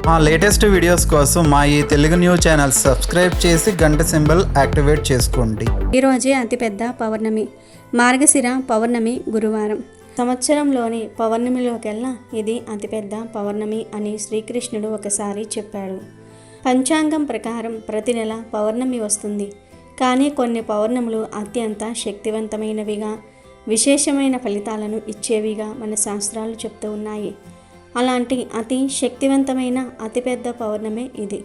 మా latest videos కోసం మా ఈ తెలుగు న్యూస్ ఛానల్ సబ్స్క్రైబ్ చేసి గంట సింబల్ యాక్టివేట్ చేసుకోండి. ఈరోజే అతిపెద్ద పౌర్ణమి, మార్గశిర పౌర్ణమి గురువారం. సంవత్సరంలోని పౌర్ణమిలోకెల్లా ఇది అతిపెద్ద పౌర్ణమి అని శ్రీకృష్ణుడు ఒకసారి చెప్పాడు. పంచాంగం ప్రకారం ప్రతి నెల పౌర్ణమి వస్తుంది. కానీ కొన్ని పౌర్ణములు అత్యంత శక్తివంతమైనవిగా, విశేషమైన ఫలితాలను ఇచ్చేవిగా మన శాస్త్రాలు చెప్తూ ఉన్నాయి. అలాంటి అతి శక్తివంతమైన అతిపెద్ద పౌర్ణమి ఇది.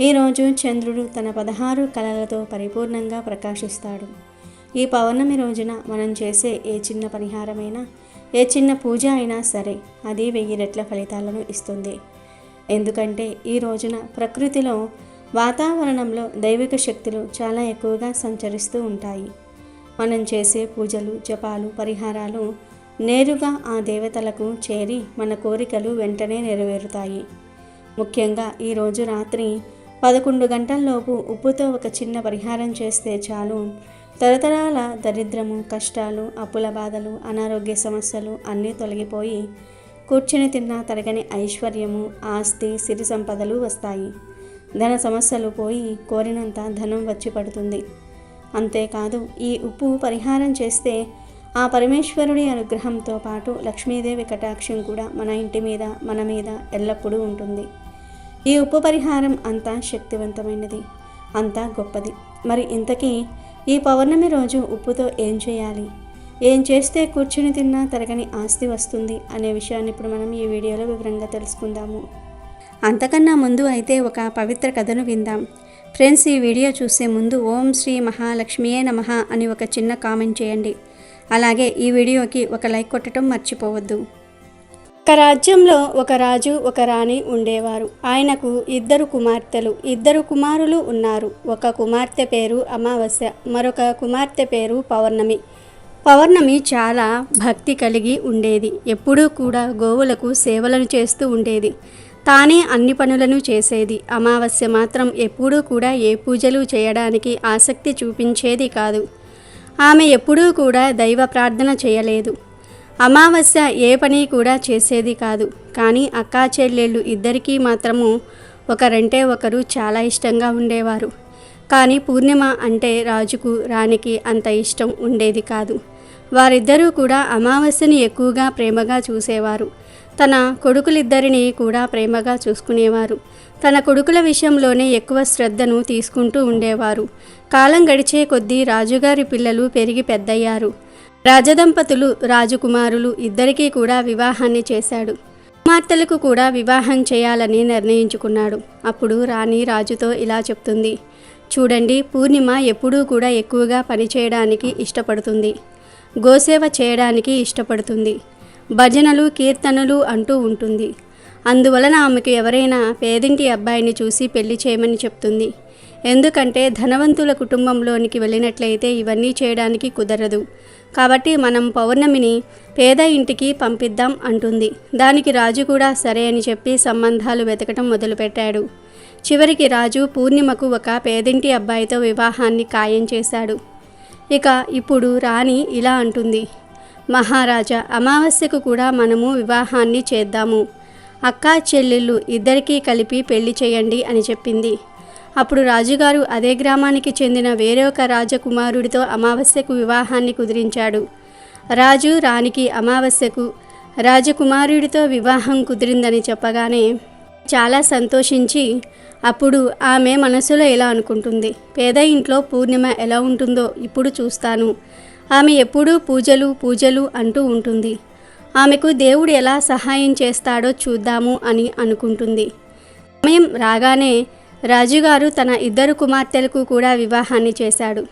ఈరోజు చంద్రుడు తన 16 కళలతో పరిపూర్ణంగా ప్రకాశిస్తాడు. ఈ పౌర్ణమి రోజున మనం చేసే ఏ చిన్న పరిహారమైనా, ఏ చిన్న పూజ అయినా సరే అది 1000 రెట్ల ఫలితాలను ఇస్తుంది. ఎందుకంటే ఈ రోజున ప్రకృతిలో, వాతావరణంలో దైవిక శక్తులు చాలా ఎక్కువగా సంచరిస్తూ ఉంటాయి. మనం చేసే పూజలు, జపాలు, పరిహారాలు నేరుగా ఆ దేవతలకు చేరి మన కోరికలు వెంటనే నెరవేరుతాయి. ముఖ్యంగా ఈరోజు రాత్రి 11 గంటల్లోపు ఉప్పుతో ఒక చిన్న పరిహారం చేస్తే చాలు. తరతరాల దరిద్రము, కష్టాలు, అప్పుల బాధలు, అనారోగ్య సమస్యలు అన్నీ తొలగిపోయి కూర్చుని తిన్నా తరగని ఐశ్వర్యము, ఆస్తి, సిరి సంపదలు వస్తాయి. ధన సమస్యలు పోయి కోరినంత ధనం వచ్చి పడుతుంది. అంతేకాదు, ఈ ఉప్పు పరిహారం చేస్తే ఆ పరమేశ్వరుడి అనుగ్రహంతో పాటు లక్ష్మీదేవి కటాక్షం కూడా మన ఇంటి మీద, మన మీద ఎల్లప్పుడూ ఉంటుంది. ఈ ఉప్పు పరిహారం అంతా శక్తివంతమైనది, అంతా గొప్పది. మరి ఇంతకీ ఈ పౌర్ణమి రోజు ఉప్పుతో ఏం చేయాలి, ఏం చేస్తే కూర్చుని తిన్నా తరగని ఆస్తి వస్తుంది అనే విషయాన్ని ఇప్పుడు మనం ఈ వీడియోలో వివరంగా తెలుసుకుందాము. అంతకన్నా ముందు అయితే ఒక పవిత్ర కథను విందాం. ఫ్రెండ్స్, ఈ వీడియో చూసే ముందు ఓం శ్రీ మహాలక్ష్మియే నమః అని ఒక చిన్న కామెంట్ చేయండి. అలాగే ఈ వీడియోకి ఒక లైక్ కొట్టడం మర్చిపోవద్దు. ఒక రాజ్యంలో ఒక రాజు, ఒక రాణి ఉండేవారు. ఆయనకు 2 కుమార్తెలు, 2 కుమారులు ఉన్నారు. ఒక కుమార్తె పేరు అమావాస్య, మరొక కుమార్తె పేరు పౌర్ణమి. పౌర్ణమి చాలా భక్తి కలిగి ఉండేది. ఎప్పుడూ కూడా గోవులకు సేవలను చేస్తూ ఉండేది. తానే అన్ని పనులను చేసేది. అమావాస్య మాత్రం ఎప్పుడూ కూడా ఏ పూజలు చేయడానికి ఆసక్తి చూపించేది కాదు. ఆమె ఎప్పుడూ కూడా దైవ ప్రార్థన చేయలేదు. అమావాస్య ఏ పని కూడా చేసేది కాదు. కానీ అక్కా చెల్లెళ్ళు ఇద్దరికీ మాత్రము ఒకరంటే ఒకరు చాలా ఇష్టంగా ఉండేవారు. కానీ పూర్ణిమ అంటే రాజుకు, రాణికి అంత ఇష్టం ఉండేది కాదు. వారిద్దరూ కూడా అమావాస్యని ఎక్కువగా ప్రేమగా చూసేవారు. తన కొడుకులిద్దరినీ కూడా ప్రేమగా చూసుకునేవారు. తన కొడుకుల విషయంలోనే ఎక్కువ శ్రద్ధను తీసుకుంటూ ఉండేవారు. కాలం గడిచే కొద్దీ రాజుగారి పిల్లలు పెరిగి పెద్దయ్యారు. రాజదంపతులు, రాజకుమారులు ఇద్దరికీ కూడా వివాహాన్ని చేశాడు. కుమార్తెలకు కూడా వివాహం చేయాలని నిర్ణయించుకున్నాడు. అప్పుడు రాణి రాజుతో ఇలా చెప్తుంది, చూడండి, పూర్ణిమ ఎప్పుడూ కూడా ఎక్కువగా పనిచేయడానికి ఇష్టపడుతుంది. గోసేవ చేయడానికి ఇష్టపడుతుంది. భజనలు, కీర్తనలు అంటూ ఉంటుంది. అందువలన ఆమెకు ఎవరైనా పేదింటి అబ్బాయిని చూసి పెళ్లి చేయమని చెప్తుంది. ఎందుకంటే ధనవంతుల కుటుంబంలోనికి వెళ్ళినట్లయితే ఇవన్నీ చేయడానికి కుదరదు. కాబట్టి మనం పౌర్ణమిని పేద ఇంటికి పంపిద్దాం అంటుంది. దానికి రాజు కూడా సరే అని చెప్పి సంబంధాలు వెతకటం మొదలుపెట్టాడు. చివరికి రాజు పూర్ణిమకు ఒక పేదింటి అబ్బాయితో వివాహాన్ని ఖాయం చేశాడు. ఇక ఇప్పుడు రాణి ఇలా అంటుంది, మహారాజా, అమావాస్యకు కూడా మనము వివాహాన్ని చేద్దాము. అక్కా చెల్లెళ్ళు ఇద్దరికీ కలిపి పెళ్లి చేయండి అని చెప్పింది. అప్పుడు రాజుగారు అదే గ్రామానికి చెందిన వేరొక రాజకుమారుడితో అమావాస్యకు వివాహాన్ని కుదిరించాడు. రాజు రాణికి అమావాస్యకు రాజకుమారుడితో వివాహం కుదిరిందని చెప్పగానే చాలా సంతోషించి, అప్పుడు ఆమె మనసులో ఎలా అనుకుంటుంది, పేద ఇంట్లో పూర్ణిమ ఎలా ఉంటుందో ఇప్పుడు చూస్తాను. ఆమె ఎప్పుడూ పూజలు పూజలు అంటూ ఉంటుంది. ఆమెకు దేవుడు ఎలా సహాయం చేస్తాడో చూద్దాము అని అనుకుంటుంది. సమయం రాగానే రాజుగారు తన 2 కుమార్తెలకు కూడా వివాహాన్ని చేశాడు.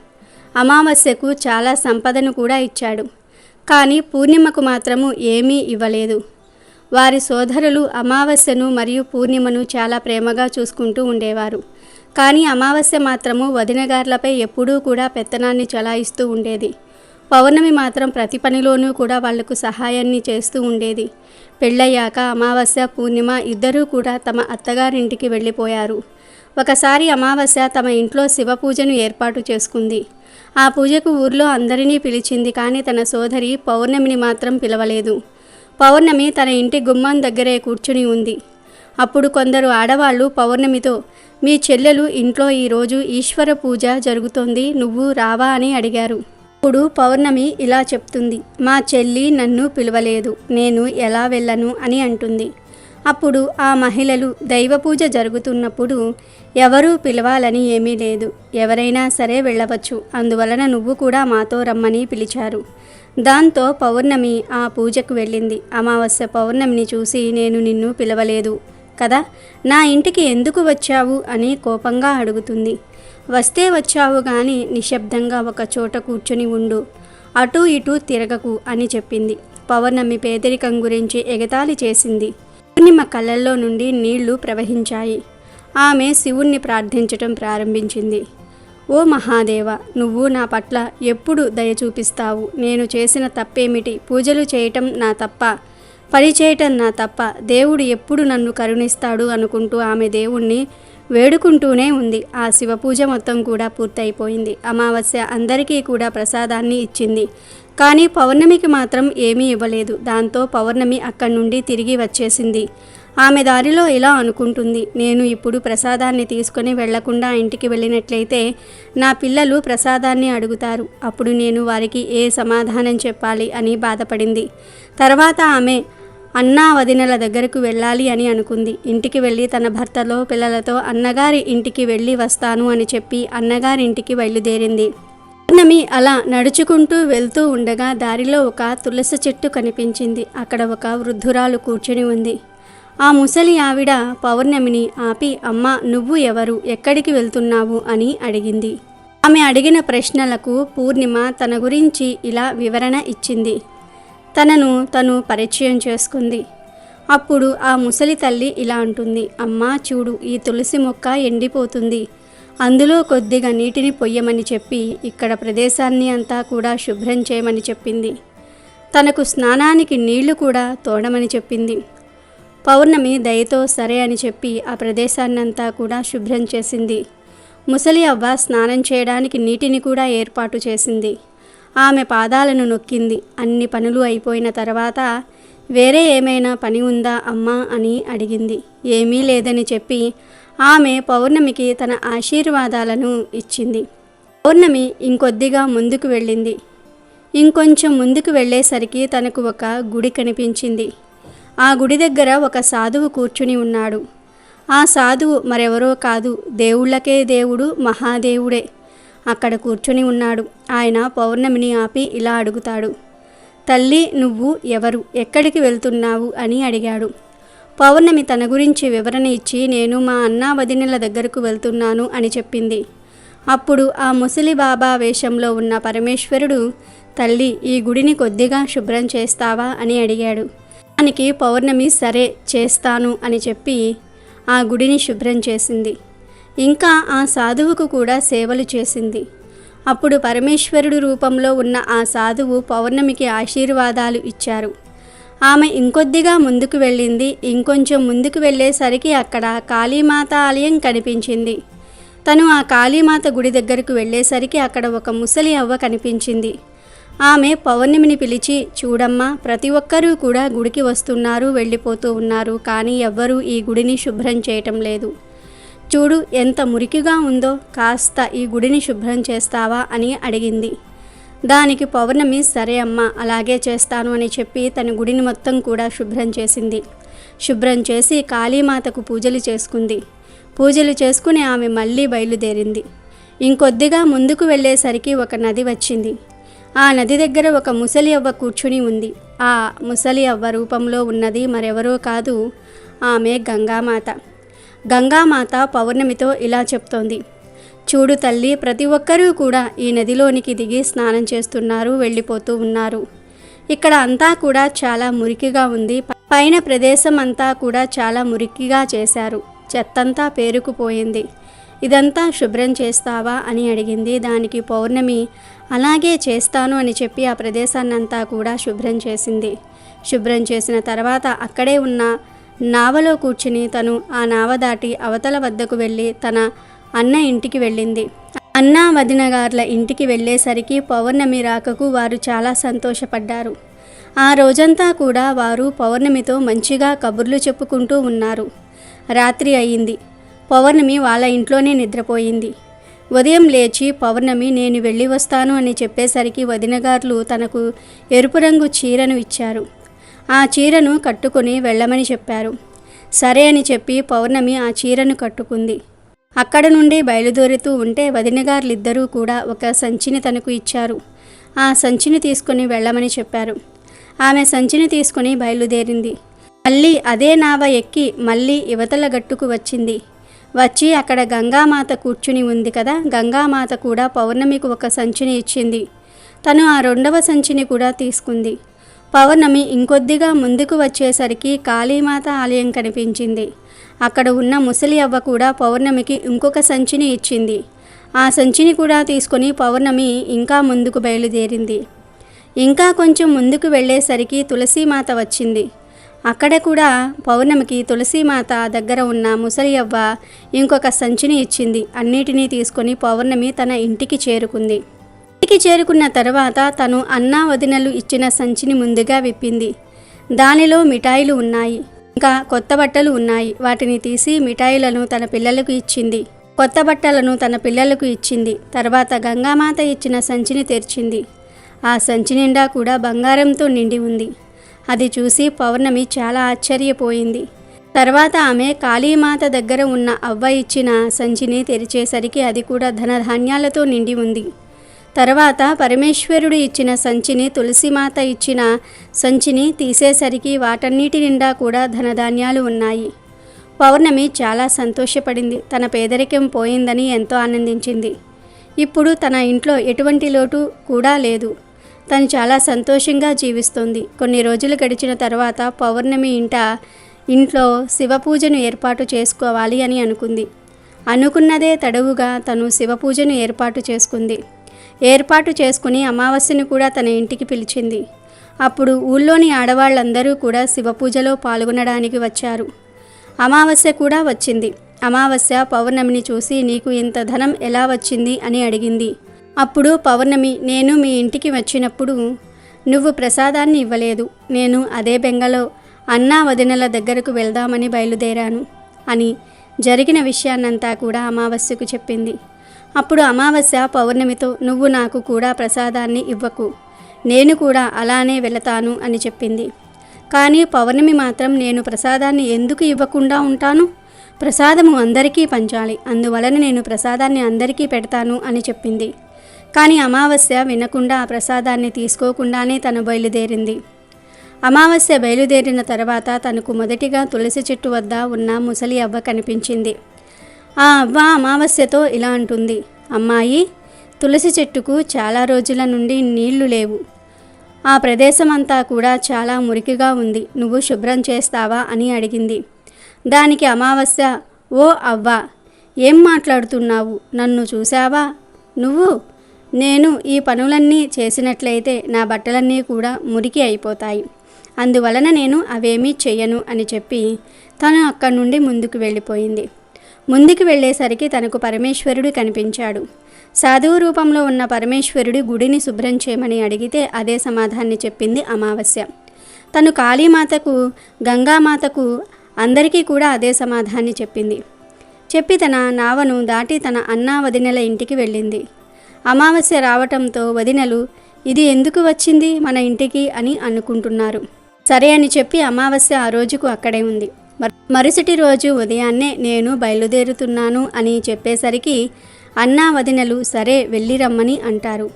అమావాస్యకు చాలా సంపదను కూడా ఇచ్చాడు. కానీ పూర్ణిమకు మాత్రము ఏమీ ఇవ్వలేదు. వారి సోదరులు అమావాస్యను మరియు పూర్ణిమను చాలా ప్రేమగా చూసుకుంటూ ఉండేవారు. కానీ అమావాస్య మాత్రము వదినగార్లపై ఎప్పుడూ కూడా పెత్తనాన్ని చలాయిస్తూ ఉండేది. పౌర్ణమి మాత్రం ప్రతి పనిలోనూ కూడా వాళ్లకు సహాయాన్ని చేస్తూ ఉండేది. పెళ్ళయ్యాక అమావాస్య, పూర్ణిమ ఇద్దరూ కూడా తమ అత్తగారింటికి వెళ్ళిపోయారు. ఒకసారి అమావాస్య తమ ఇంట్లో శివ పూజను ఏర్పాటు చేసుకుంది. ఆ పూజకు ఊర్లో అందరినీ పిలిచింది. కానీ తన సోదరి పౌర్ణమిని మాత్రం పిలవలేదు. పౌర్ణమి తన ఇంటి గుమ్మం దగ్గరే కూర్చుని ఉంది. అప్పుడు కొందరు ఆడవాళ్ళు పౌర్ణమితో, మీ చెల్లెలు ఇంట్లో ఈరోజు ఈశ్వర పూజ జరుగుతోంది, నువ్వు రావా అని అడిగారు. అప్పుడు పౌర్ణమి ఇలా చెప్తుంది, మా చెల్లి నన్ను పిలవలేదు, నేను ఎలా వెళ్ళను అని అంటుంది. అప్పుడు ఆ మహిళలు, దైవ పూజ జరుగుతున్నప్పుడు ఎవరూ పిలవాలని ఏమీ లేదు, ఎవరైనా సరే వెళ్ళవచ్చు, అందువలన నువ్వు కూడా మాతో రమ్మని పిలిచారు. దాంతో పౌర్ణమి ఆ పూజకు వెళ్ళింది. అమావాస్య పౌర్ణమిని చూసి, నేను నిన్ను పిలవలేదు కదా, నా ఇంటికి ఎందుకు వచ్చావు అని కోపంగా అడుగుతుంది. వస్తే వచ్చావు కానీ నిశ్శబ్దంగా ఒక చోట కూర్చుని ఉండు, అటూ ఇటూ తిరగకు అని చెప్పింది. పౌర్ణమి పేదరికం గురించి ఎగతాళి చేసింది. పూర్ణిమ కళ్ళల్లో నుండి నీళ్లు ప్రవహించాయి. ఆమె శివుణ్ణి ప్రార్థించటం ప్రారంభించింది. ఓ మహాదేవ, నువ్వు నా పట్ల ఎప్పుడు దయ చూపిస్తావు? నేను చేసిన తప్పేమిటి? పూజలు చేయటం నా తప్ప, పని చేయటం నా తప్ప, దేవుడు ఎప్పుడు నన్ను కరుణిస్తాడు అనుకుంటూ ఆమె దేవుణ్ణి వేడుకుంటూనే ఉంది. ఆ శివ పూజ మొత్తం కూడా పూర్తయిపోయింది. అమావాస్య అందరికీ కూడా ప్రసాదాన్ని ఇచ్చింది, కానీ పౌర్ణమికి మాత్రం ఏమీ ఇవ్వలేదు. దాంతో పౌర్ణమి అక్కడి నుండి తిరిగి వచ్చేసింది. ఆమె దారిలో ఇలా అనుకుంటుంది, నేను ఇప్పుడు ప్రసాదాన్ని తీసుకొని వెళ్లకుండా ఇంటికి వెళ్ళినట్లయితే నా పిల్లలు ప్రసాదాన్ని అడుగుతారు, అప్పుడు నేను వారికి ఏ సమాధానం చెప్పాలి అని బాధపడింది. తర్వాత ఆమె అన్నా వదినల దగ్గరకు వెళ్ళాలి అని అనుకుంది. ఇంటికి వెళ్ళి తన భర్తలో పిల్లలతో అన్నగారి ఇంటికి వెళ్ళి వస్తాను అని చెప్పి అన్నగారింటికి బయలుదేరింది. పౌర్ణమి అలా నడుచుకుంటూ వెళ్తూ ఉండగా దారిలో ఒక తులసి చెట్టు కనిపించింది. అక్కడ ఒక వృద్ధురాలు కూర్చుని ఉంది. ఆ ముసలి ఆవిడ పౌర్ణమిని ఆపి, అమ్మ, నువ్వు ఎవరు, ఎక్కడికి వెళ్తున్నావు అని అడిగింది. ఆమె అడిగిన ప్రశ్నలకు పూర్ణిమ తన గురించి ఇలా వివరణ ఇచ్చింది. తనను తను పరిచయం చేసుకుంది. అప్పుడు ఆ ముసలి తల్లి ఇలా అంటుంది, అమ్మా చూడు, ఈ తులసి మొక్క ఎండిపోతుంది, అందులో కొద్దిగా నీటిని పొయ్యమని చెప్పి ఇక్కడ ప్రదేశాన్ని అంతా కూడా శుభ్రం చేయమని చెప్పింది. తనకు స్నానానికి నీళ్లు కూడా తోడమని చెప్పింది. పౌర్ణమి దయతో సరే అని చెప్పి ఆ ప్రదేశాన్నంతా కూడా శుభ్రం చేసింది. ముసలి అవ్వ స్నానం చేయడానికి నీటిని కూడా ఏర్పాటు చేసింది. ఆమె పాదాలను నొక్కింది. అన్ని పనులు అయిపోయిన తర్వాత, వేరే ఏమైనా పని ఉందా అమ్మా అని అడిగింది. ఏమీ లేదని చెప్పి ఆమె పౌర్ణమికి తన ఆశీర్వాదాలను ఇచ్చింది. పౌర్ణమి ఇంకొద్దిగా ముందుకు వెళ్ళింది. ఇంకొంచెం ముందుకు వెళ్ళేసరికి తనకు ఒక గుడి కనిపించింది. ఆ గుడి దగ్గర ఒక సాధువు కూర్చుని ఉన్నాడు. ఆ సాధువు మరెవరో కాదు, దేవుళ్ళకే దేవుడు మహాదేవుడే అక్కడ కూర్చుని ఉన్నాడు. ఆయన పౌర్ణమిని ఆపి ఇలా అడుగుతాడు, తల్లి, నువ్వు ఎవరు, ఎక్కడికి వెళ్తున్నావు అని అడిగాడు. పౌర్ణమి తన గురించి వివరణ ఇచ్చి, నేను మా అన్నా వదినల దగ్గరకు వెళ్తున్నాను అని చెప్పింది. అప్పుడు ఆ ముసలి బాబా వేషంలో ఉన్న పరమేశ్వరుడు, తల్లి, ఈ గుడిని కొద్దిగా శుభ్రం చేస్తావా అని అడిగాడు. దానికి పౌర్ణమి సరే చేస్తాను అని చెప్పి ఆ గుడిని శుభ్రం చేసింది. ఇంకా ఆ సాధువుకు కూడా సేవలు చేసింది. అప్పుడు పరమేశ్వరుడు రూపంలో ఉన్న ఆ సాధువు పౌర్ణమికి ఆశీర్వాదాలు ఇచ్చారు. ఆమె ఇంకొద్దిగా ముందుకు వెళ్ళింది. ఇంకొంచెం ముందుకు వెళ్ళేసరికి అక్కడ కాళీమాత ఆలయం కనిపించింది. తను ఆ కాళీమాత గుడి దగ్గరకు వెళ్ళేసరికి అక్కడ ఒక ముసలి అవ్వ కనిపించింది. ఆమె పౌర్ణమిని పిలిచి, చూడమ్మా, ప్రతి ఒక్కరూ కూడా గుడికి వస్తున్నారు, వెళ్ళిపోతూ ఉన్నారు, కానీ ఎవ్వరూ ఈ గుడిని శుభ్రం చేయటం లేదు. చూడు ఎంత మురికిగా ఉందో, కాస్త ఈ గుడిని శుభ్రం చేస్తావా అని అడిగింది. దానికి పౌర్ణమి సరే అమ్మా, అలాగే చేస్తాను అని చెప్పి తన గుడిని మొత్తం కూడా శుభ్రం చేసింది. శుభ్రం చేసి కాళీమాతకు పూజలు చేసుకుంది. పూజలు చేసుకుని ఆమె మళ్ళీ బయలుదేరింది. ఇంకొద్దిగా ముందుకు వెళ్ళేసరికి ఒక నది వచ్చింది. ఆ నది దగ్గర ఒక ముసలి అవ్వ కూర్చుని ఉంది. ఆ ముసలి అవ్వ రూపంలో ఉన్నది మరెవరో కాదు, ఆమె గంగామాత. గంగామాత పౌర్ణమితో ఇలా చెప్తోంది, చూడు తల్లి, ప్రతి ఒక్కరూ కూడా ఈ నదిలోనికి దిగి స్నానం చేస్తున్నారు, వెళ్ళిపోతూ ఉన్నారు. ఇక్కడ అంతా కూడా చాలా మురికిగా ఉంది. పైన ప్రదేశం అంతా కూడా చాలా మురికిగా చేశారు. చెత్తంతా పేరుకుపోయింది. ఇదంతా శుభ్రం చేస్తావా అని అడిగింది. దానికి పౌర్ణమి అలాగే చేస్తాను అని చెప్పి ఆ ప్రదేశాన్నంతా కూడా శుభ్రం చేసింది. శుభ్రం చేసిన తర్వాత అక్కడే ఉన్న నావలో కూర్చుని తను ఆ నావ దాటి అవతల వద్దకు వెళ్ళి తన అన్న ఇంటికి వెళ్ళింది. అన్నా వదిన గార్ల ఇంటికి వెళ్ళేసరికి పౌర్ణమి రాకకు వారు చాలా సంతోషపడ్డారు. ఆ రోజంతా కూడా వారు పౌర్ణమితో మంచిగా కబుర్లు చెప్పుకుంటూ ఉన్నారు. రాత్రి అయింది. పౌర్ణమి వాళ్ళ ఇంట్లోనే నిద్రపోయింది. ఉదయం లేచి పౌర్ణమి నేను వెళ్ళి వస్తాను అని చెప్పేసరికి వదినగారులు తనకు ఎరుపు రంగు చీరను ఇచ్చారు. ఆ చీరను కట్టుకుని వెళ్ళమని చెప్పారు. సరే అని చెప్పి పౌర్ణమి ఆ చీరను కట్టుకుంది. అక్కడ నుండి బయలుదేరుతూ ఉంటే వదినగారులిద్దరూ కూడా ఒక సంచిని తనకు ఇచ్చారు. ఆ సంచిని తీసుకుని వెళ్ళమని చెప్పారు. ఆమె సంచిని తీసుకుని బయలుదేరింది. మళ్ళీ అదే నావ ఎక్కి మళ్ళీ యువతల గట్టుకు వచ్చింది. వచ్చి అక్కడ గంగామాత కూర్చుని ఉంది కదా, గంగామాత కూడా పౌర్ణమికి ఒక సంచిని ఇచ్చింది. తను ఆ రెండవ సంచిని కూడా తీసుకుంది. పౌర్ణమి ఇంకొద్దిగా ముందుకు వచ్చేసరికి కాళీమాత ఆలయం కనిపించింది. అక్కడ ఉన్న ముసలి అవ్వ కూడా పౌర్ణమికి ఇంకొక సంచిని ఇచ్చింది. ఆ సంచిని కూడా తీసుకొని పౌర్ణమి ఇంకా ముందుకు బయలుదేరింది. ఇంకా కొంచెం ముందుకు వెళ్ళేసరికి తులసీమాత వచ్చింది. అక్కడ కూడా పౌర్ణమికి తులసీమాత దగ్గర ఉన్న ముసలి అవ్వ ఇంకొక సంచిని ఇచ్చింది. అన్నిటినీ తీసుకొని పౌర్ణమి తన ఇంటికి చేరుకుంది. ఇంటికి చేరుకున్న తర్వాత తను అన్నా వదినలు ఇచ్చిన సంచిని ముందుగా విప్పింది. దానిలో మిఠాయిలు ఉన్నాయి, ఇంకా కొత్త బట్టలు ఉన్నాయి. వాటిని తీసి మిఠాయిలను తన పిల్లలకు ఇచ్చింది. కొత్త బట్టలను తన పిల్లలకు ఇచ్చింది. తర్వాత గంగామాత ఇచ్చిన సంచిని తెరిచింది. ఆ సంచి నిండా కూడా బంగారంతో నిండి ఉంది. అది చూసి పౌర్ణమి చాలా ఆశ్చర్యపోయింది. తర్వాత ఆమె కాళీమాత దగ్గర ఉన్న అవ్వ ఇచ్చిన సంచిని తెరిచేసరికి అది కూడా ధనధాన్యాలతో నిండి ఉంది. తర్వాత పరమేశ్వరుడు ఇచ్చిన సంచిని, తులసిమాత ఇచ్చిన సంచిని తీసేసరికి వాటన్నిటి నిండా కూడా ధనధాన్యాలు ఉన్నాయి. పౌర్ణమి చాలా సంతోషపడింది. తన పేదరికం పోయిందని ఎంతో ఆనందించింది. ఇప్పుడు తన ఇంట్లో ఎటువంటి లోటు కూడా లేదు. తను చాలా సంతోషంగా జీవిస్తోంది. కొన్ని రోజులు గడిచిన తర్వాత పౌర్ణమి ఇంట్లో శివపూజను ఏర్పాటు చేసుకోవాలి అని అనుకుంది. అనుకున్నదే తడవుగా తను శివపూజను ఏర్పాటు చేసుకుంది. ఏర్పాటు చేసుకుని అమావాస్యను కూడా తన ఇంటికి పిలిచింది. అప్పుడు ఊళ్ళోని ఆడవాళ్ళందరూ కూడా శివపూజలో పాల్గొనడానికి వచ్చారు. అమావాస్య కూడా వచ్చింది. అమావాస్య పౌర్ణమిని చూసి నీకు ఇంత ధనం ఎలా వచ్చింది అని అడిగింది. అప్పుడు పౌర్ణమి, నేను మీ ఇంటికి వచ్చినప్పుడు నువ్వు ప్రసాదాన్ని ఇవ్వలేదు. నేను అదే బెంగలో అన్నా వదినల దగ్గరకు వెళ్దామని బయలుదేరాను అని జరిగిన విషయాన్నంతా కూడా అమావాస్యకు చెప్పింది. అప్పుడు అమావాస్య పౌర్ణమితో, నువ్వు నాకు కూడా ప్రసాదాన్ని ఇవ్వకు, నేను కూడా అలానే వెళతాను అని చెప్పింది. కానీ పౌర్ణమి మాత్రం, నేను ప్రసాదాన్ని ఎందుకు ఇవ్వకుండా ఉంటాను? ప్రసాదము అందరికీ పంచాలి, అందువలన నేను ప్రసాదాన్ని అందరికీ పెడతాను అని చెప్పింది. కానీ అమావాస్య వినకుండా ఆ ప్రసాదాన్ని తీసుకోకుండానే తను బయలుదేరింది. అమావాస్య బయలుదేరిన తర్వాత తనకు మొదటిగా తులసి చెట్టు వద్ద ఉన్న ముసలి అవ్వ కనిపించింది. ఆ అవ్వ అమావాస్యతో ఇలా అంటుంది, అమ్మాయి, తులసి చెట్టుకు చాలా రోజుల నుండి నీళ్లు లేవు. ఆ ప్రదేశమంతా కూడా చాలా మురికిగా ఉంది. నువ్వు శుభ్రం చేస్తావా అని అడిగింది. దానికి అమావాస్య, ఓ అవ్వ, ఏం మాట్లాడుతున్నావు? నన్ను చూసావా నువ్వు? నేను ఈ పనులన్నీ చేసినట్లయితే నా బట్టలన్నీ కూడా మురికి అయిపోతాయి. అందువలన నేను అవేమీ చెయ్యను అని చెప్పి తను అక్కడి నుండి ముందుకు వెళ్ళిపోయింది. ముందుకు వెళ్ళేసరికి తనకు పరమేశ్వరుడు కనిపించాడు. సాధువు రూపంలో ఉన్న పరమేశ్వరుడి గుడిని శుభ్రం చేయమని అడిగితే అదే సమాధానాన్ని చెప్పింది అమావాస్య. తను కాళీమాతకు, గంగామాతకు, అందరికీ కూడా అదే సమాధానాన్ని చెప్పింది. చెప్పి తన నావను దాటి తన అన్నా వదినల ఇంటికి వెళ్ళింది. అమావాస్య రావటంతో వదినలు, ఇది ఎందుకు వచ్చింది మన ఇంటికి అని అనుకుంటున్నారు. సరే అని చెప్పి అమావాస్య ఆ రోజుకు అక్కడే ఉంది. మరుసటి రోజు ఉదయాన్నే నేను బయలుదేరుతున్నాను అని చెప్పేసరికి అన్నా వదినలు సరే వెళ్ళి రమ్మని అంటారు.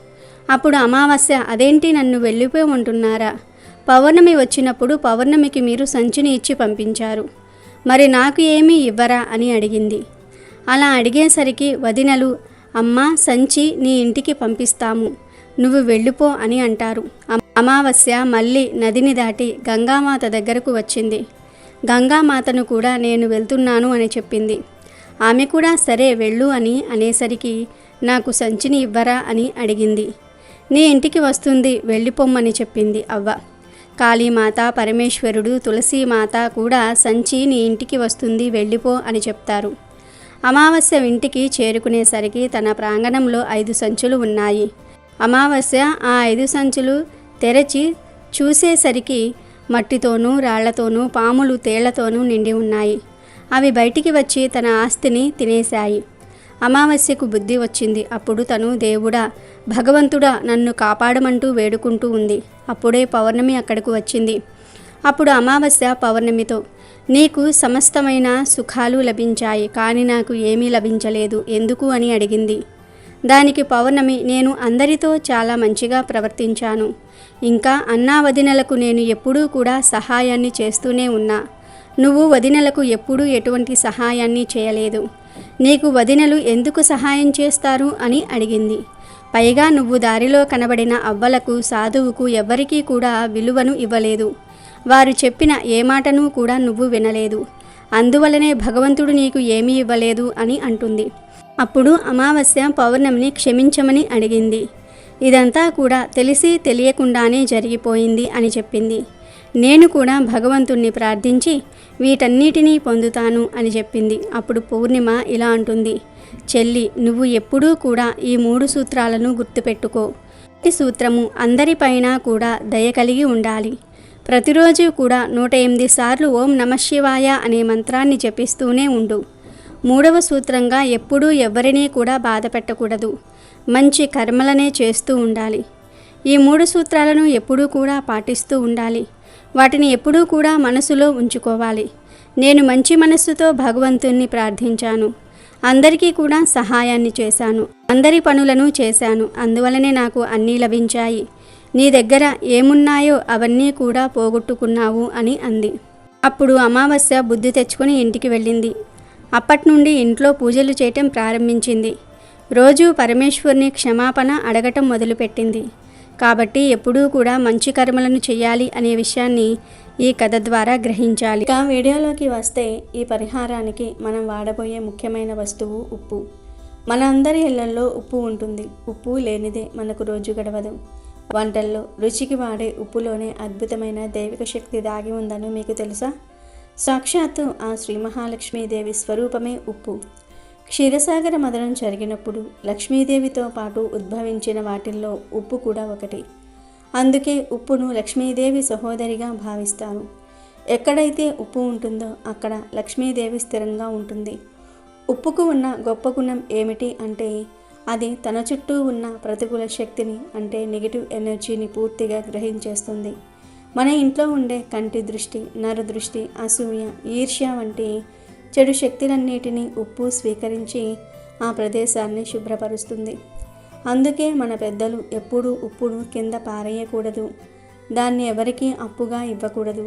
అప్పుడు అమావాస్య, అదేంటి నన్ను వెళ్ళిపోమంటున్నారా? పౌర్ణమి వచ్చినప్పుడు పౌర్ణమికి మీరు సంచిని ఇచ్చి పంపించారు, మరి నాకు ఏమీ ఇవ్వరా అని అడిగింది. అలా అడిగేసరికి వదినలు, అమ్మా, సంచి నీ ఇంటికి పంపిస్తాము, నువ్వు వెళ్ళిపో అని అంటారు. అమావాస్య మళ్ళీ నదిని దాటి గంగామాత దగ్గరకు వచ్చింది. గంగామాతను కూడా నేను వెళ్తున్నాను అని చెప్పింది. ఆమె కూడా సరే వెళ్ళు అని అనేసరికి నాకు సంచిని ఇవ్వరా అని అడిగింది. నీ ఇంటికి వస్తుంది, వెళ్ళిపోమ్మని చెప్పింది అవ్వ. కాళీమాత, పరమేశ్వరుడు, తులసీమాత కూడా సంచి నీ ఇంటికి వస్తుంది, వెళ్ళిపో అని చెప్తారు. అమావాస్య ఇంటికి చేరుకునేసరికి తన ప్రాంగణంలో 5 సంచులు ఉన్నాయి. అమావాస్య ఆ 5 సంచులు తెరచి చూసేసరికి మట్టితోనూ రాళ్లతోనూ పాములు తేళ్లతోనూ నిండి ఉన్నాయి. అవి బయటికి వచ్చి తన ఆస్తిని తినేశాయి. అమావాస్యకు బుద్ధి వచ్చింది. అప్పుడు తను దేవుడా, భగవంతుడా, నన్ను కాపాడమంటూ వేడుకుంటూ ఉంది. అప్పుడే పౌర్ణమి అక్కడకు వచ్చింది. అప్పుడు అమావాస్య పౌర్ణమితో, నీకు సమస్తమైన సుఖాలు లభించాయి, కానీ నాకు ఏమీ లభించలేదు, ఎందుకు అని అడిగింది. దానికి పౌర్ణమి, నేను అందరితో చాలా మంచిగా ప్రవర్తించాను. ఇంకా అన్నా వదినలకు నేను ఎప్పుడూ కూడా సహాయాన్ని చేస్తూనే ఉన్నా. నువ్వు వదినలకు ఎప్పుడూ ఎటువంటి సహాయాన్ని చేయలేదు. నీకు వదినలు ఎందుకు సహాయం చేస్తారు అని అడిగింది. పైగా నువ్వు దారిలో కనబడిన అవ్వలకు, సాధువుకు ఎవ్వరికీ కూడా విలువను ఇవ్వలేదు. వారు చెప్పిన ఏ మాటను కూడా నువ్వు వినలేదు. అందువలనే భగవంతుడు నీకు ఏమీ ఇవ్వలేదు అని అంటుంది. అప్పుడు అమావాస్య పౌర్ణమిని క్షమించమని అడిగింది. ఇదంతా కూడా తెలిసి తెలియకుండానే జరిగిపోయింది అని చెప్పింది. నేను కూడా భగవంతుణ్ణి ప్రార్థించి వీటన్నిటినీ పొందుతాను అని చెప్పింది. అప్పుడు పూర్ణిమ ఇలా అంటుంది, చెల్లి, నువ్వు ఎప్పుడూ కూడా ఈ 3 సూత్రాలను గుర్తుపెట్టుకో. ఈ సూత్రము అందరిపైన కూడా దయ కలిగి ఉండాలి. ప్రతిరోజు కూడా 108 సార్లు ఓం నమఃశివాయ అనే మంత్రాన్ని జపిస్తూనే ఉండు. 3వ సూత్రంగా ఎప్పుడూ ఎవరినీ కూడా బాధ పెట్టకూడదు. మంచి కర్మలనే చేస్తూ ఉండాలి. ఈ 3 సూత్రాలను ఎప్పుడూ కూడా పాటిస్తూ ఉండాలి. వాటిని ఎప్పుడూ కూడా మనసులో ఉంచుకోవాలి. నేను మంచి మనస్సుతో భగవంతుణ్ణి ప్రార్థించాను. అందరికీ కూడా సహాయాన్ని చేశాను. అందరి పనులను చేశాను. అందువలనే నాకు అన్నీ లభించాయి. నీ దగ్గర ఏమున్నాయో అవన్నీ కూడా పోగొట్టుకున్నావు అని అంది. అప్పుడు అమావాస్య బుద్ధి తెచ్చుకొని ఇంటికి వెళ్ళింది. అప్పటి నుండి ఇంట్లో పూజలు చేయటం ప్రారంభించింది. రోజు పరమేశ్వరుని క్షమాపణ అడగటం మొదలుపెట్టింది. కాబట్టి ఎప్పుడూ కూడా మంచి కర్మలను చేయాలి అనే విషయాన్ని ఈ కథ ద్వారా గ్రహించాలి. ఇక వీడియోలోకి వస్తే, ఈ పరిహారానికి మనం వాడబోయే ముఖ్యమైన వస్తువు ఉప్పు. మన అందరి ఇళ్లలో ఉప్పు ఉంటుంది. ఉప్పు లేనిదే మనకు రోజు గడవదు. వంటల్లో రుచికి వాడే ఉప్పులోనే అద్భుతమైన దైవిక శక్తి దాగి ఉందని మీకు తెలుసా? సాక్షాత్తు ఆ శ్రీ మహాలక్ష్మీదేవి స్వరూపమే ఉప్పు. క్షీరసాగర మదనం జరిగినప్పుడు లక్ష్మీదేవితో పాటు ఉద్భవించిన వాటిల్లో ఉప్పు కూడా ఒకటి. అందుకే ఉప్పును లక్ష్మీదేవి సహోదరిగా భావిస్తారు. ఎక్కడైతే ఉప్పు ఉంటుందో అక్కడ లక్ష్మీదేవి స్థిరంగా ఉంటుంది. ఉప్పుకు ఉన్న గొప్ప గుణం ఏమిటి అంటే, అది తన చుట్టూ ఉన్న ప్రతికూల శక్తిని, అంటే నెగిటివ్ ఎనర్జీని పూర్తిగా గ్రహించేస్తుంది. మన ఇంట్లో ఉండే కంటి దృష్టి, నరదృష్టి, అసూయ, ఈర్ష్య వంటి చెడు శక్తులన్నిటినీ ఉప్పు స్వీకరించి ఆ ప్రదేశాన్ని శుభ్రపరుస్తుంది. అందుకే మన పెద్దలు ఎప్పుడూ ఉప్పును కింద పారేయకూడదు, దాన్ని ఎవరికీ అప్పుగా ఇవ్వకూడదు,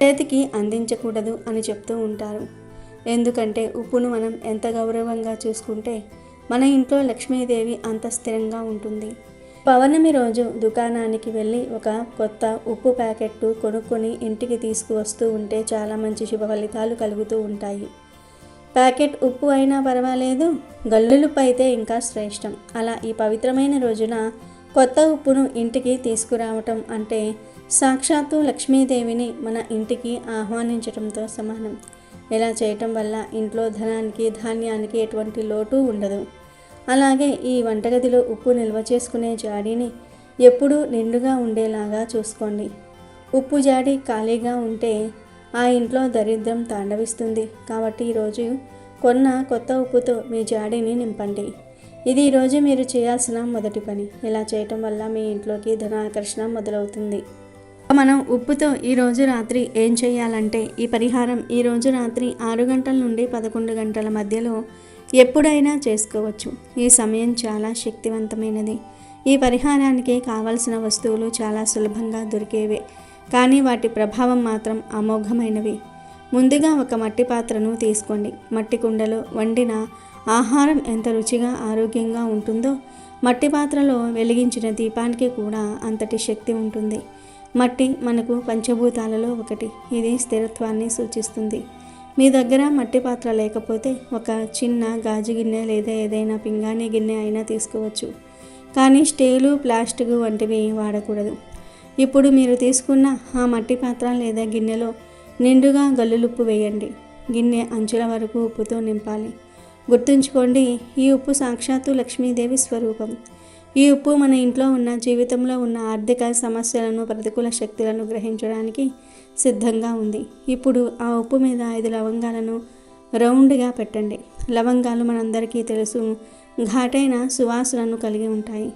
చేతికి అందించకూడదు అని చెప్తూ ఉంటారు. ఎందుకంటే ఉప్పును మనం ఎంత గౌరవంగా చూసుకుంటే మన ఇంట్లో లక్ష్మీదేవి అంత స్థిరంగా ఉంటుంది. పౌర్ణమి రోజు దుకాణానికి వెళ్ళి ఒక కొత్త ఉప్పు ప్యాకెట్టు కొనుక్కొని ఇంటికి తీసుకువస్తూ ఉంటే చాలా మంచి శుభ ఫలితాలు కలుగుతూ ఉంటాయి. ప్యాకెట్ ఉప్పు అయినా పర్వాలేదు, గల్లులుప్పు అయితే ఇంకా శ్రేష్టం. అలా ఈ పవిత్రమైన రోజున కొత్త ఉప్పును ఇంటికి తీసుకురావటం అంటే సాక్షాత్తు లక్ష్మీదేవిని మన ఇంటికి ఆహ్వానించడంతో సమానం. ఇలా చేయటం వల్ల ఇంట్లో ధనానికి, ధాన్యానికి ఎటువంటి లోటు ఉండదు. అలాగే ఈ వంటగదిలో ఉప్పు నిల్వ చేసుకునే జాడీని ఎప్పుడూ నిండుగా ఉండేలాగా చూసుకోండి. ఉప్పు జాడీ ఖాళీగా ఉంటే ఆ ఇంట్లో దరిద్రం తాండవిస్తుంది. కాబట్టి ఈరోజు కొన్న కొత్త ఉప్పుతో మీ జాడీని నింపండి. ఇది ఈరోజు మీరు చేయాల్సిన మొదటి పని. ఇలా చేయటం వల్ల మీ ఇంట్లోకి ధనాకర్షణ మొదలవుతుంది. మనం ఉప్పుతో ఈరోజు రాత్రి ఏం చేయాలంటే, ఈ పరిహారం ఈరోజు రాత్రి 6 గంటల నుండి 11 గంటల మధ్యలో ఎప్పుడైనా చేసుకోవచ్చు. ఈ సమయం చాలా శక్తివంతమైనది. ఈ పరిహారానికి కావలసిన వస్తువులు చాలా సులభంగా దొరికేవే, కానీ వాటి ప్రభావం మాత్రం అమోఘమైనవి. ముందుగా ఒక మట్టి పాత్రను తీసుకోండి. మట్టి కుండలో వండిన ఆహారం ఎంత రుచిగా, ఆరోగ్యంగా ఉంటుందో మట్టి పాత్రలో వెలిగించిన దీపానికి కూడా అంతటి శక్తి ఉంటుంది. మట్టి మనకు పంచభూతాలలో ఒకటి. ఇది స్థిరత్వాన్ని సూచిస్తుంది. మీ దగ్గర మట్టి పాత్ర లేకపోతే ఒక చిన్న గాజు గిన్నె లేదా ఏదైనా పింగాణీ గిన్నె అయినా తీసుకోవచ్చు, కానీ స్టీలు, ప్లాస్టిక్ వంటివి వాడకూడదు. ఇప్పుడు మీరు తీసుకున్న ఆ మట్టి పాత్ర లేదా గిన్నెలో నిండుగా గల్లులుప్పు వేయండి. గిన్నె అంచుల వరకు ఉప్పుతో నింపాలి. గుర్తుంచుకోండి, ఈ ఉప్పు సాక్షాత్తు లక్ష్మీదేవి స్వరూపం. ఈ ఉప్పు మన ఇంట్లో ఉన్న, జీవితంలో ఉన్న ఆర్థిక సమస్యలను, ప్రతికూల శక్తులను గ్రహించడానికి సిద్ధంగా ఉంది. ఇప్పుడు ఆ ఉప్పు మీద 5 లవంగాలను, రౌండ్గా పెట్టండి. లవంగాలు మనందరికీ తెలుసు, ఘాటైన సువాసనను కలిగి ఉంటాయి.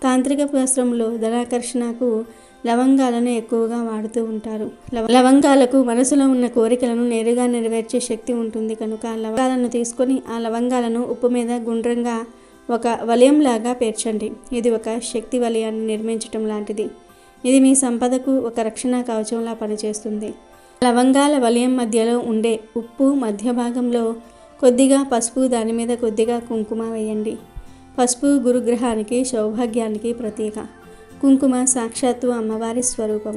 తాంత్రిక శాస్త్రంలో ధనాకర్షణకు లవంగాలను ఎక్కువగా వాడుతూ ఉంటారు. లవంగాలకు మనసులో ఉన్న కోరికలను నేరుగా నెరవేర్చే శక్తి ఉంటుంది కనుక లవంగాలను తీసుకొని ఆ లవంగాలను ఉప్పు మీద గుండ్రంగా ఒక వలయంలాగా పేర్చండి. ఇది ఒక శక్తి వలయాన్ని నిర్మించటం లాంటిది. ఇది మీ సంపదకు ఒక రక్షణ కవచంలా పనిచేస్తుంది. లవంగాల వలయం మధ్యలో ఉండే ఉప్పు మధ్య భాగంలో కొద్దిగా పసుపు, దాని మీద కొద్దిగా కుంకుమ వేయండి. పసుపు గురుగ్రహానికి, సౌభాగ్యానికి ప్రతీక. కుంకుమ సాక్షాత్తు అమ్మవారి స్వరూపం.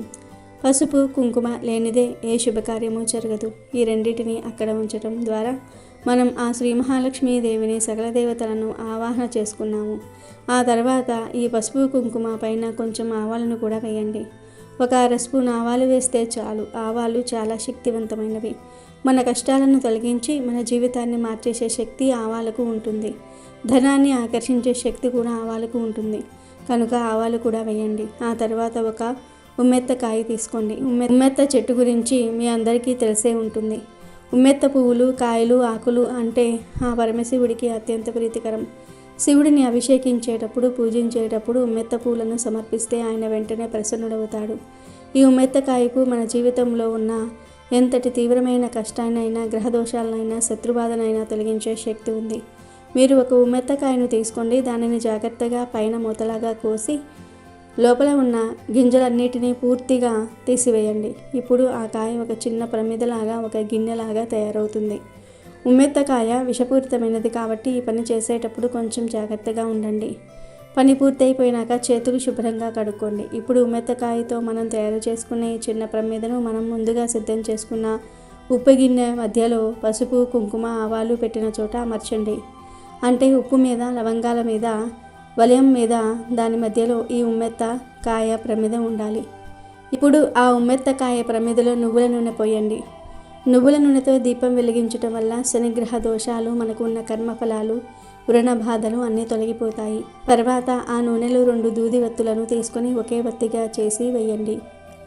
పసుపు కుంకుమ లేనిదే ఏ శుభకార్యము జరగదు. ఈ రెండింటిని అక్కడ ఉంచటం ద్వారా మనం ఆ శ్రీ మహాలక్ష్మీదేవిని, సకల దేవతలను ఆవాహన చేసుకున్నాము. ఆ తర్వాత ఈ పసుపు కుంకుమ పైన కొంచెం ఆవాలను కూడా వేయండి. ఒక అరస్పూన్ ఆవాలు వేస్తే చాలు. ఆవాలు చాలా శక్తివంతమైనవి. మన కష్టాలను తొలగించి మన జీవితాన్ని మార్చేసే శక్తి ఆవాలకు ఉంటుంది. ధనాన్ని ఆకర్షించే శక్తి కూడా ఆవాలకు ఉంటుంది కనుక ఆవాలు కూడా వేయండి. ఆ తర్వాత ఒక ఉమ్మెత్తకాయ తీసుకోండి. ఉమ్మెత్త చెట్టు గురించి మీ అందరికీ తెలిసే ఉంటుంది. ఉమ్మెత్త పువ్వులు, కాయలు, ఆకులు అంటే ఆ పరమశివుడికి అత్యంత ప్రీతికరం. శివుడిని అభిషేకించేటప్పుడు, పూజించేటప్పుడు ఉమ్మెత్త పూలను సమర్పిస్తే ఆయన వెంటనే ప్రసన్నుడవుతాడు. ఈ ఉమ్మెత్తకాయకు మన జీవితంలో ఉన్న ఎంతటి తీవ్రమైన కష్టాన్నైనా, గ్రహదోషాలనైనా, శత్రుబాధనైనా తొలగించే శక్తి ఉంది. మీరు ఒక ఉమ్మెత్తకాయను తీసుకోండి. దానిని జాగ్రత్తగా పైన మూతలాగా కోసి లోపల ఉన్న గింజలన్నిటినీ పూర్తిగా తీసివేయండి. ఇప్పుడు ఆ కాయ ఒక చిన్న ప్రమిదలాగా, ఒక గిన్నెలాగా తయారవుతుంది. ఉమ్మెత్తకాయ విషపూరితమైనది కాబట్టి ఈ పని చేసేటప్పుడు కొంచెం జాగ్రత్తగా ఉండండి. పని పూర్తయిపోయినాక చేతులు శుభ్రంగా కడుక్కోండి. ఇప్పుడు ఉమ్మెత్తకాయతో మనం తయారు చేసుకునే ఈ చిన్న ప్రమిదను మనం ముందుగా సిద్ధం చేసుకున్న ఉప్పు గిన్నె మధ్యలో పసుపు, కుంకుమ, ఆవాలు పెట్టిన చోట అమర్చండి. అంటే ఉప్పు మీద, లవంగాల మీద, వలయం మీద, దాని మధ్యలో ఈ ఉమ్మెత్త కాయ ప్రమిద ఉండాలి. ఇప్పుడు ఆ ఉమ్మెత్త కాయ ప్రమిదలో నువ్వుల నూనె పోయండి. నువ్వుల నూనెతో దీపం వెలిగించటం వల్ల శనిగ్రహ దోషాలు, మనకు ఉన్న కర్మఫలాలు, రుణ బాధలు అన్నీ తొలగిపోతాయి. తర్వాత ఆ నూనెలో 2 దూది వత్తులను తీసుకొని ఒకే వత్తిగా చేసి వేయండి.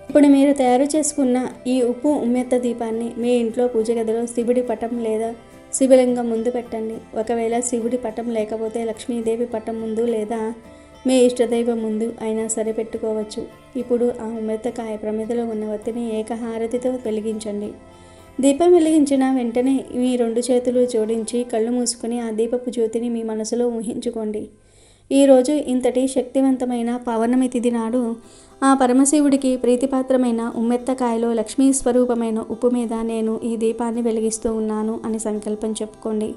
ఇప్పుడు మీరు తయారు చేసుకున్న ఈ ఉప్పు ఉమ్మెత్త దీపాన్ని మీ ఇంట్లో పూజ గదిలో శివుడి పటం లేదా శివలింగం ముందు పెట్టండి. ఒకవేళ శివుడి పటం లేకపోతే లక్ష్మీదేవి పటం ముందు లేదా మీ ఇష్టదైవం ముందు అయినా సరే పెట్టుకోవచ్చు. ఇప్పుడు ఆ ఉమ్మెత్తకాయ ప్రమిదలో ఉన్న వత్తిని ఏకహారతితో వెలిగించండి. దీపం వెలిగించిన వెంటనే మీ 2 చేతులు జోడించి కళ్ళు మూసుకొని ఆ దీపపు జ్యోతిని మీ మనసులో ఊహించుకోండి. ఈరోజు ఇంతటి శక్తివంతమైన పౌర్ణమి తిథి నాడు ఆ పరమశివుడికి ప్రీతిపాత్రమైన ఉమ్మెత్తకాయలో లక్ష్మీ స్వరూపమైన ఉప్పు మీద నేను ఈ దీపాన్ని వెలిగిస్తూ ఉన్నాను అని సంకల్పం చెప్పుకోండి.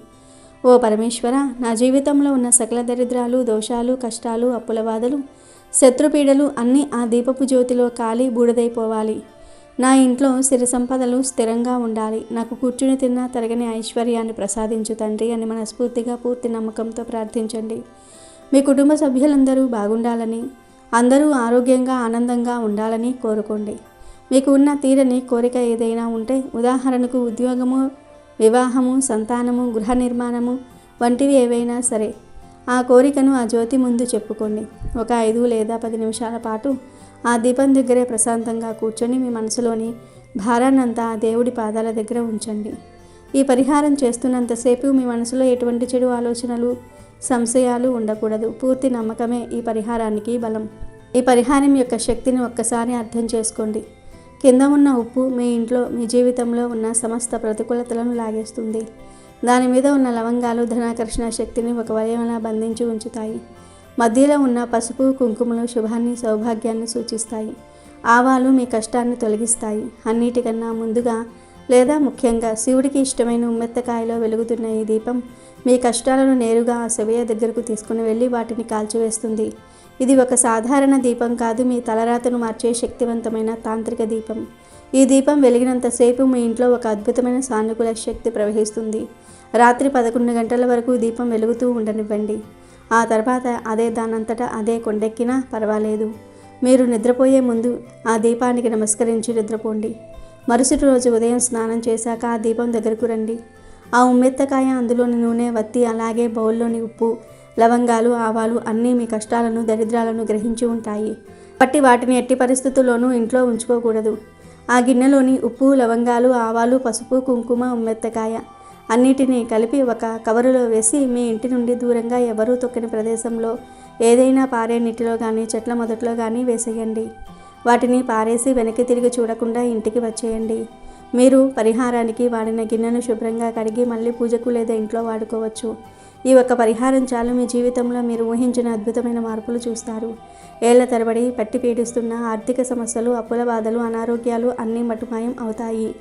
ఓ పరమేశ్వర, నా జీవితంలో ఉన్న సకల దరిద్రాలు, దోషాలు, కష్టాలు, అప్పుల బాధలు, శత్రుపీడలు అన్నీ ఆ దీపపు జ్యోతిలో కాలి బూడిదైపోవాలి. నా ఇంట్లో సిరి సంపదలు స్థిరంగా ఉండాలి. నాకు కూర్చుని తిన్నా తరగని ఐశ్వర్యాన్ని ప్రసాదించు తండ్రి అని మనస్ఫూర్తిగా పూర్తి నమ్మకంతో ప్రార్థించండి. మీ కుటుంబ సభ్యులందరూ బాగుండాలని, అందరూ ఆరోగ్యంగా, ఆనందంగా ఉండాలని కోరుకోండి. మీకు ఉన్న తీరని కోరిక ఏదైనా ఉంటే, ఉదాహరణకు ఉద్యోగము, వివాహము, సంతానము, గృహ నిర్మాణము వంటివి ఏవైనా సరే, ఆ కోరికను ఆ జ్యోతి ముందు చెప్పుకోండి. ఒక 5 లేదా 10 నిమిషాల పాటు ఆ దీపం దగ్గరే ప్రశాంతంగా కూర్చొని మీ మనసులోని భారాన్నంతా ఆ దేవుడి పాదాల దగ్గర ఉంచండి. ఈ పరిహారం చేస్తున్నంతసేపు మీ మనసులో ఎటువంటి చెడు ఆలోచనలు, సంశయాలు ఉండకూడదు. పూర్తి నమ్మకమే ఈ పరిహారానికి బలం. ఈ పరిహారం యొక్క శక్తిని ఒక్కసారి అర్థం చేసుకోండి. కింద ఉన్న ఉప్పు మీ ఇంట్లో, మీ జీవితంలో ఉన్న సమస్త ప్రతికూలతలను లాగేస్తుంది. దాని మీద ఉన్న లవంగాలు ధనాకర్షణ శక్తిని ఒక వలయంలా బంధించి ఉంచుతాయి. మధ్యలో ఉన్న పసుపు, కుంకుమలు శుభాన్ని, సౌభాగ్యాన్ని సూచిస్తాయి. ఆవాలు మీ కష్టాన్ని తొలగిస్తాయి. అన్నిటికన్నా ముందుగా లేదా ముఖ్యంగా శివుడికి ఇష్టమైన ఉమ్మెత్తకాయలో వెలుగుతున్న ఈ దీపం మీ కష్టాలను నేరుగా ఆ శివయ్య దగ్గరకు తీసుకుని వెళ్ళి వాటిని కాల్చివేస్తుంది. ఇది ఒక సాధారణ దీపం కాదు, మీ తలరాతను మార్చే శక్తివంతమైన తాంత్రిక దీపం. ఈ దీపం వెలిగినంతసేపు మీ ఇంట్లో ఒక అద్భుతమైన సానుకూల శక్తి ప్రవహిస్తుంది. రాత్రి 11 గంటల వరకు దీపం వెలుగుతూ ఉండనివ్వండి. ఆ తర్వాత అదే దానంతటా అదే కొండెక్కినా పర్వాలేదు. మీరు నిద్రపోయే ముందు ఆ దీపానికి నమస్కరించి నిద్రపోండి. మరుసటి రోజు ఉదయం స్నానం చేశాక ఆ దీపం దగ్గరకు రండి. ఆ ఉమ్మెత్తకాయ, అందులోని నూనె, వత్తి, అలాగే బౌల్లోని ఉప్పు, లవంగాలు, ఆవాలు అన్నీ మీ కష్టాలను, దరిద్రాలను గ్రహించి ఉంటాయి. పట్టి వాటిని ఎట్టి పరిస్థితుల్లోనూ ఇంట్లో ఉంచుకోకూడదు. ఆ గిన్నెలోని ఉప్పు, లవంగాలు, ఆవాలు, పసుపు, కుంకుమ, ఉమ్మెత్తకాయ అన్నిటినీ కలిపి ఒక కవరులో వేసి మీ ఇంటి నుండి దూరంగా ఎవరూ తొక్కని ప్రదేశంలో ఏదైనా పారే నీటిలో కానీ చెట్ల మొదట్లో కానీ వేసేయండి. వాటిని పారేసి వెనక్కి తిరిగి చూడకుండా ఇంటికి వచ్చేయండి. మీరు పరిహారానికి వాడిన గిన్నెను శుభ్రంగా కడిగి మళ్ళీ పూజకు లేదా ఇంట్లో వాడుకోవచ్చు. ఈ ఒక్క పరిహారం చాలు మీ జీవితంలో మీరు ఊహించిన అద్భుతమైన మార్పులు చూస్తారు. ఏళ్ల తరబడి పట్టి పీడిస్తున్న ఆర్థిక సమస్యలు, అప్పుల బాధలు, అనారోగ్యాలు అన్నీ మటుమాయం అవుతాయి.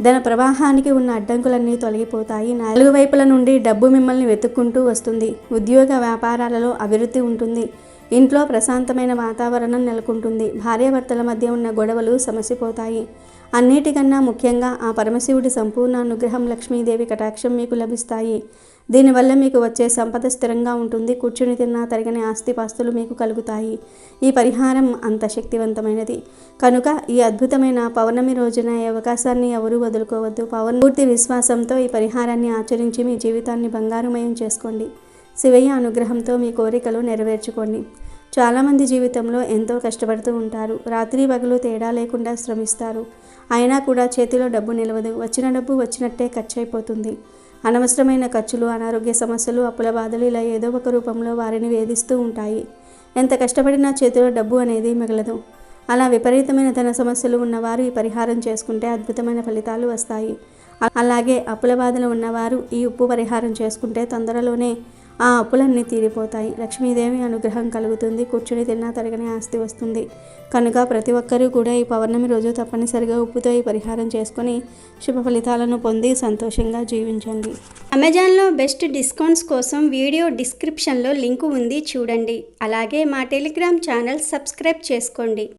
ధన ప్రవాహానికి ఉన్న అడ్డంకులన్నీ తొలగిపోతాయి. నాలుగు వైపుల నుండి డబ్బు మిమ్మల్ని వెతుక్కుంటూ వస్తుంది. ఉద్యోగ వ్యాపారాలలో అభివృద్ధి ఉంటుంది. ఇంట్లో ప్రశాంతమైన వాతావరణం నెలకొంటుంది. భార్యాభర్తల మధ్య ఉన్న గొడవలు సమసిపోతాయి. అన్నిటికన్నా ముఖ్యంగా ఆ పరమశివుడి సంపూర్ణ అనుగ్రహం, లక్ష్మీదేవి కటాక్షం మీకు లభిస్తాయి. దీనివల్ల మీకు వచ్చే సంపద స్థిరంగా ఉంటుంది. కూర్చుని తిన్నా తరగని ఆస్తిపాస్తులు మీకు కలుగుతాయి. ఈ పరిహారం అంత శక్తివంతమైనది కనుక ఈ అద్భుతమైన పౌర్ణమి రోజున ఈ అవకాశాన్ని ఎవరూ వదులుకోవద్దు. పూర్తి విశ్వాసంతో ఈ పరిహారాన్ని ఆచరించి మీ జీవితాన్ని బంగారుమయం చేసుకోండి. శివయ్య అనుగ్రహంతో మీ కోరికలు నెరవేర్చుకోండి. చాలామంది జీవితంలో ఎంతో కష్టపడుతూ ఉంటారు. రాత్రి పగలు తేడా లేకుండా శ్రమిస్తారు. అయినా కూడా చేతిలో డబ్బు నిలవదు. వచ్చిన డబ్బు వచ్చినట్టే ఖర్చు అయిపోతుంది. అనవసరమైన ఖర్చులు, అనారోగ్య సమస్యలు, అప్పుల బాధలు ఇలా ఏదో ఒక రూపంలో వారిని వేధిస్తూ ఉంటాయి. ఎంత కష్టపడినా చేతిలో డబ్బు అనేది మిగలదు. అలా విపరీతమైన ధన సమస్యలు ఉన్నవారు ఈ పరిహారం చేసుకుంటే అద్భుతమైన ఫలితాలు వస్తాయి. అలాగే అప్పుల బాధలు ఉన్నవారు ఈ ఉప్పు పరిహారం చేసుకుంటే తొందరలోనే ఆ అప్పులన్నీ తీరిపోతాయి. లక్ష్మీదేవి అనుగ్రహం కలుగుతుంది. కూర్చుని తిన్నా తరగని ఆస్తి వస్తుంది. కనుక ప్రతి ఒక్కరూ కూడా ఈ పౌర్ణమి రోజు తప్పనిసరిగా ఉప్పుతో ఈ పరిహారం చేసుకొని శుభ ఫలితాలను పొంది సంతోషంగా జీవించండి. అమెజాన్లో బెస్ట్ డిస్కౌంట్స్ కోసం వీడియో డిస్క్రిప్షన్లో లింకు ఉంది చూడండి. అలాగే మా టెలిగ్రామ్ ఛానల్ సబ్స్క్రైబ్ చేసుకోండి.